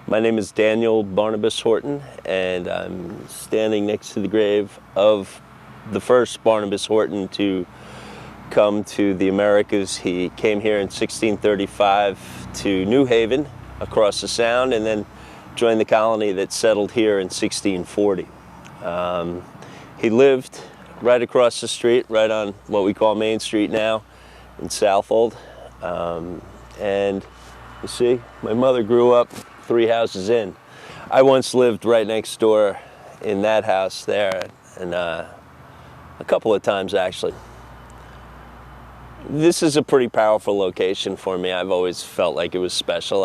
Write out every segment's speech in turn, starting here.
My name is Daniel Barnabas Horton, and I'm standing next to the grave of the first Barnabas Horton to come to the Americas. He came here in 1635 to New Haven across the Sound, and then joined the colony that settled here in 1640. He lived right across the street, right on what we call Main Street now in Southold. And you see, my mother grew up 3 houses in. I once lived right next door in that house there, and a couple of times actually. This is a pretty powerful location for me. I've always felt like it was special.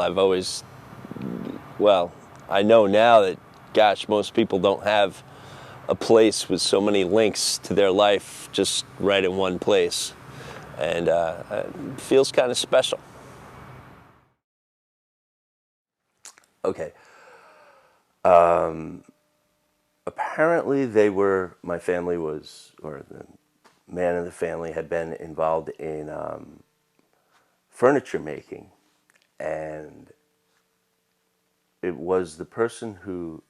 Well, I know now that, gosh, most people don't have a place with so many links to their life just right in one place. And it feels kind of special. Okay. Apparently my family was, or the man in the family had been involved in furniture making. And it was the person who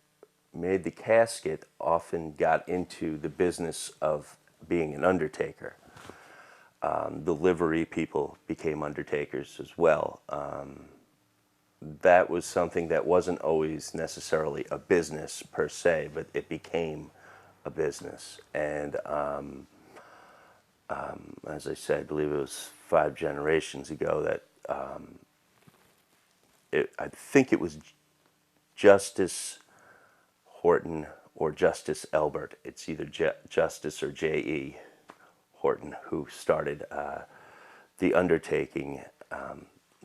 made the casket often got into the business of being an undertaker. The livery people became undertakers as well. That was something that wasn't always necessarily a business per se, but it became a business. And as I said, I believe it was 5 generations ago that I think it was Justice Horton or Justice Elbert. It's either Justice or J.E. Horton who started the undertaking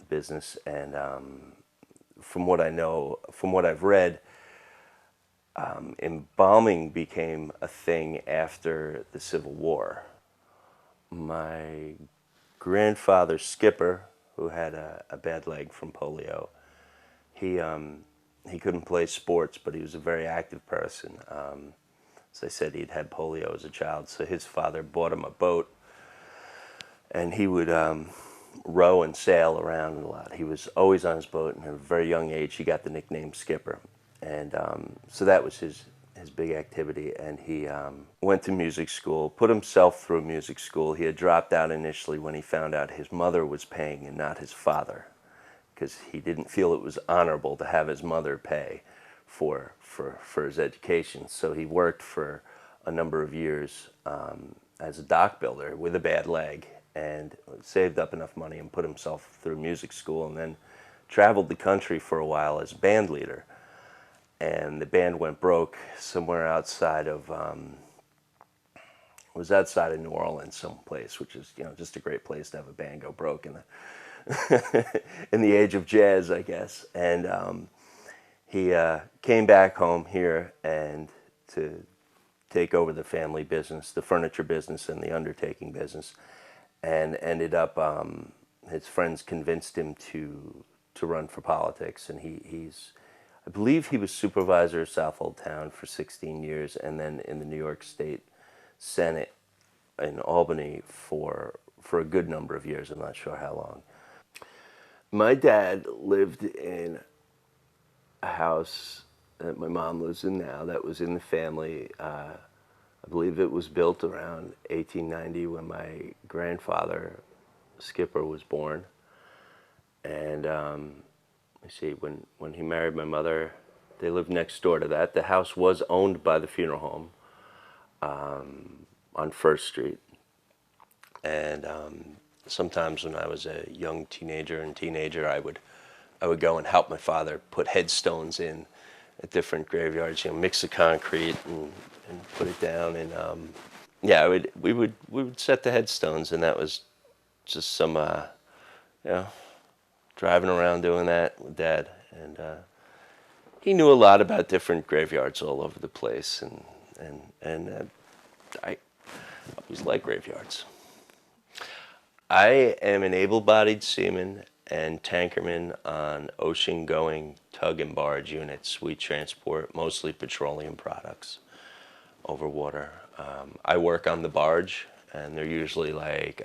business. And from what I know, from what I've read, embalming became a thing after the Civil War. My grandfather, Skipper, who had a bad leg from polio, he couldn't play sports, but he was a very active person. As I said, he'd had polio as a child, so his father bought him a boat, and he would row and sail around a lot. He was always on his boat, and at a very young age, he got the nickname Skipper. And so that was his big activity. And he went to music school, put himself through music school. He had dropped out initially when he found out his mother was paying and not his father, because he didn't feel it was honorable to have his mother pay for his education. So he worked for a number of years as a dock builder with a bad leg, and saved up enough money and put himself through music school, and then traveled the country for a while as band leader. And the band went broke somewhere outside of, was outside of New Orleans someplace, which is, just a great place to have a band go broke in the, in the age of jazz, I guess. And he came back home here and to take over the family business, the furniture business and the undertaking business, and ended up, his friends convinced him to run for politics, and I believe he was supervisor of Southold town for 16 years, and then in the New York State Senate in Albany for a good number of years. I'm not sure how long. My dad lived in a house that my mom lives in now that was in the family. I believe it was built around 1890 when my grandfather, Skipper, was born. And let's see, when he married my mother, they lived next door to that. The house was owned by the funeral home on First Street. And sometimes when I was a young teenager, I would go and help my father put headstones in at different graveyards, mix the concrete and put it down. And yeah, we would set the headstones, and that was just some, driving around doing that with Dad. And he knew a lot about different graveyards all over the place, and I always liked graveyards. I am an able-bodied seaman and tankerman on ocean-going tug and barge units. We transport mostly petroleum products over water. I work on the barge, and they're usually like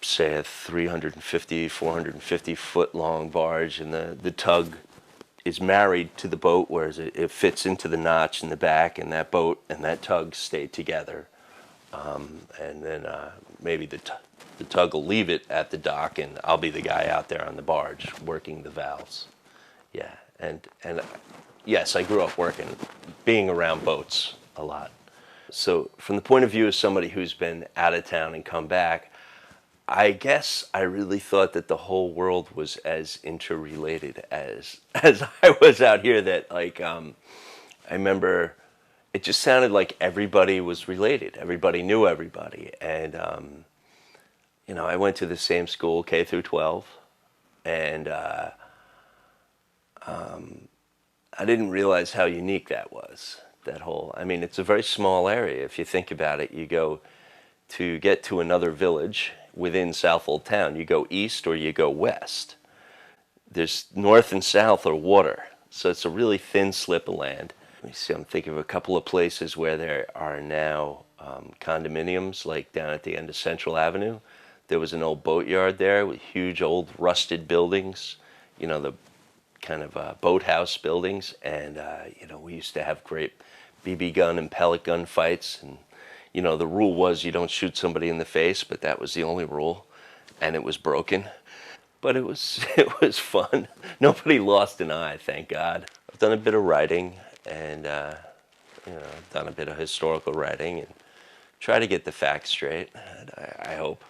say a 350, 450 foot long barge, and the tug is married to the boat, whereas it fits into the notch in the back, and that boat and that tug stay together. And then maybe the tug will leave it at the dock, and I'll be the guy out there on the barge working the valves. Yeah, and yes, I grew up being around boats a lot. So from the point of view of somebody who's been out of town and come back, I guess I really thought that the whole world was as interrelated as I was out here. That like I remember it just sounded like everybody was related. Everybody knew everybody, and I went to the same school, K through 12, and I didn't realize how unique that was. That whole, I mean, it's a very small area. If you think about it, you go to get to another village within Southold town, you go east or you go west. There's north and south are water, so it's a really thin slip of land. Let me see, I'm thinking of a couple of places where there are now condominiums, like down at the end of Central Avenue. There was an old boatyard there with huge old rusted buildings, the kind of boathouse buildings, and we used to have great BB gun and pellet gun fights, and the rule was you don't shoot somebody in the face, but that was the only rule, and it was broken. But it was fun. Nobody lost an eye, thank God. I've done a bit of writing, and I've done a bit of historical writing, and try to get the facts straight. I hope.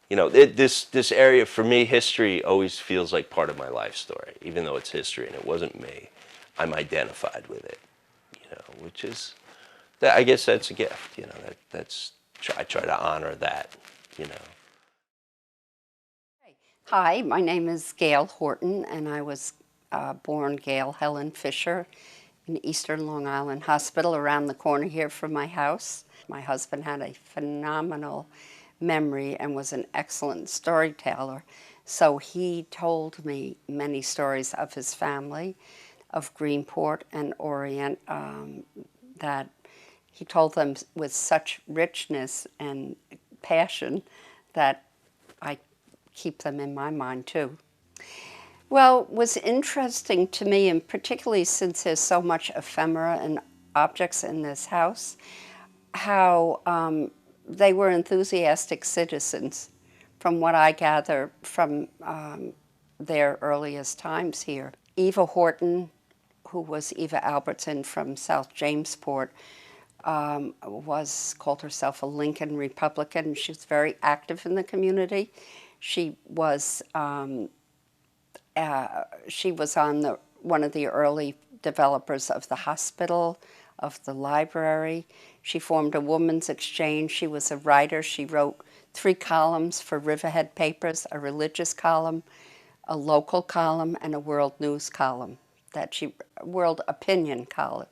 This area for me, history always feels like part of my life story, even though it's history and it wasn't me. I'm identified with it, which is, I guess that's a gift. I try to honor that. Hi, my name is Gail Horton, and I was born Gail Helen Fisher in Eastern Long Island Hospital, around the corner here from my house. My husband had a phenomenal memory and was an excellent storyteller, so he told me many stories of his family, of Greenport and Orient, that he told them with such richness and passion that I keep them in my mind too. Well, what's interesting to me, and particularly since there's so much ephemera and objects in this house, how they were enthusiastic citizens, from what I gather from their earliest times here. Eva Horton, who was Eva Albertson from South Jamesport, called herself a Lincoln Republican. She was very active in the community. She was on one of the early developers of the hospital, of the library. She formed a women's exchange. She was a writer. She wrote 3 columns for Riverhead papers: a religious column, a local column, and a world news column, world opinion column.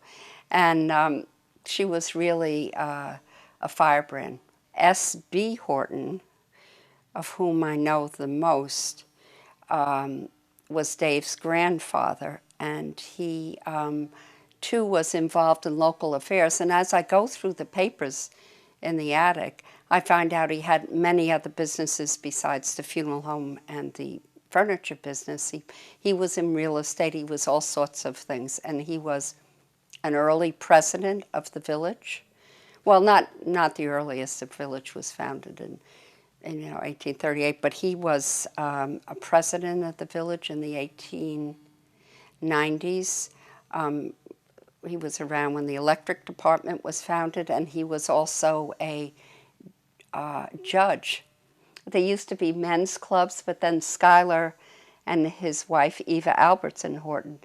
And she was really a firebrand. S.B. Horton, of whom I know the most, was Dave's grandfather, and he too was involved in local affairs. And as I go through the papers in the attic, I find out he had many other businesses besides the funeral home and the furniture business. He was in real estate. He was all sorts of things, and he was an early president of the village. Well, not the earliest. The village was founded in 1838, but he was a president of the village in the 1890s. He was around when the electric department was founded, and he was also a judge. There used to be men's clubs, but then Schuyler and his wife, Eva Albertson Horton,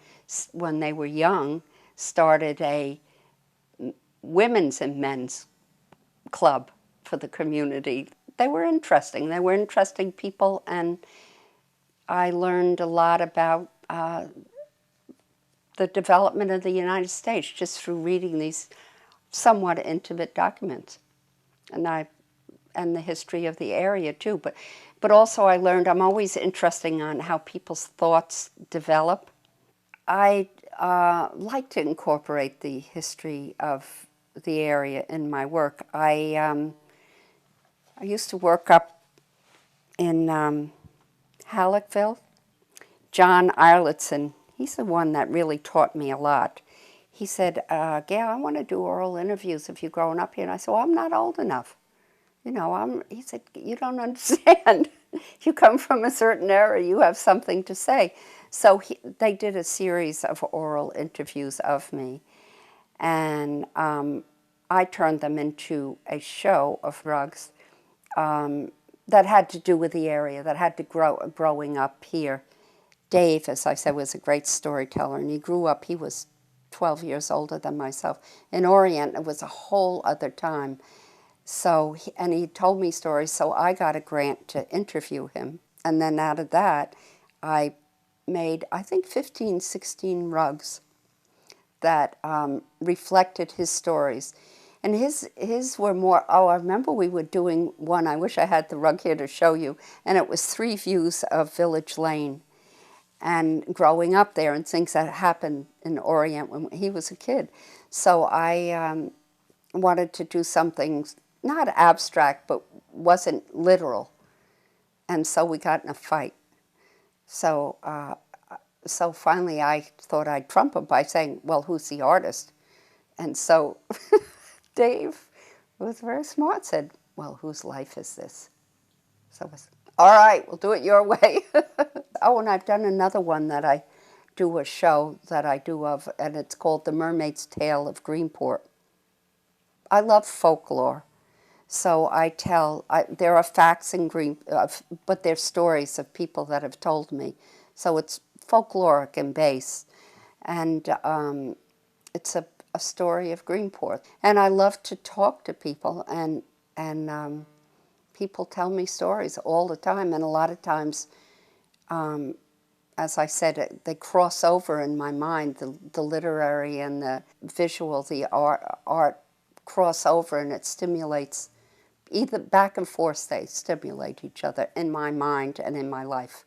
when they were young, started a women's and men's club for the community. They were interesting. They were interesting people, and I learned a lot about the development of the United States just through reading these somewhat intimate documents, and the history of the area too. But also I learned, I'm always interested on how people's thoughts develop. I like to incorporate the history of the area in my work. I used to work up in Halleckville. John Eilertson, he's the one that really taught me a lot. He said, Gail, I want to do oral interviews if you're growing up here. And I said, well, I'm not old enough. You know, he said, you don't understand. You come from a certain era, you have something to say. So they did a series of oral interviews of me. And I turned them into a show of rugs that had to do with the area, that had to growing up here. Dave, as I said, was a great storyteller, and he grew up, he was 12 years older than myself. In Orient, it was a whole other time. So, and he told me stories, so I got a grant to interview him. And then out of that, I made, I think, 15, 16 rugs that reflected his stories. And his were more, oh, I remember we were doing one, I wish I had the rug here to show you, and it was 3 views of Village Lane and growing up there and things that happened in Orient when he was a kid. So I wanted to do something not abstract, but wasn't literal. And so we got in a fight. So, so finally I thought I'd trump him by saying, well, who's the artist? And so Dave, who was very smart, said, well, whose life is this? So I said, all right, we'll do it your way. Oh, and I've done another one that I do a show that I do of, and it's called The Mermaid's Tale of Greenport. I love folklore. So I tell, there are facts in but they're stories of people that have told me. So it's folkloric in base. And it's a story of Greenport. And I love to talk to people, and people tell me stories all the time. And a lot of times, as I said, they cross over in my mind, the literary and the visual, the art cross over, and it stimulates, either back and forth they stimulate each other in my mind and in my life.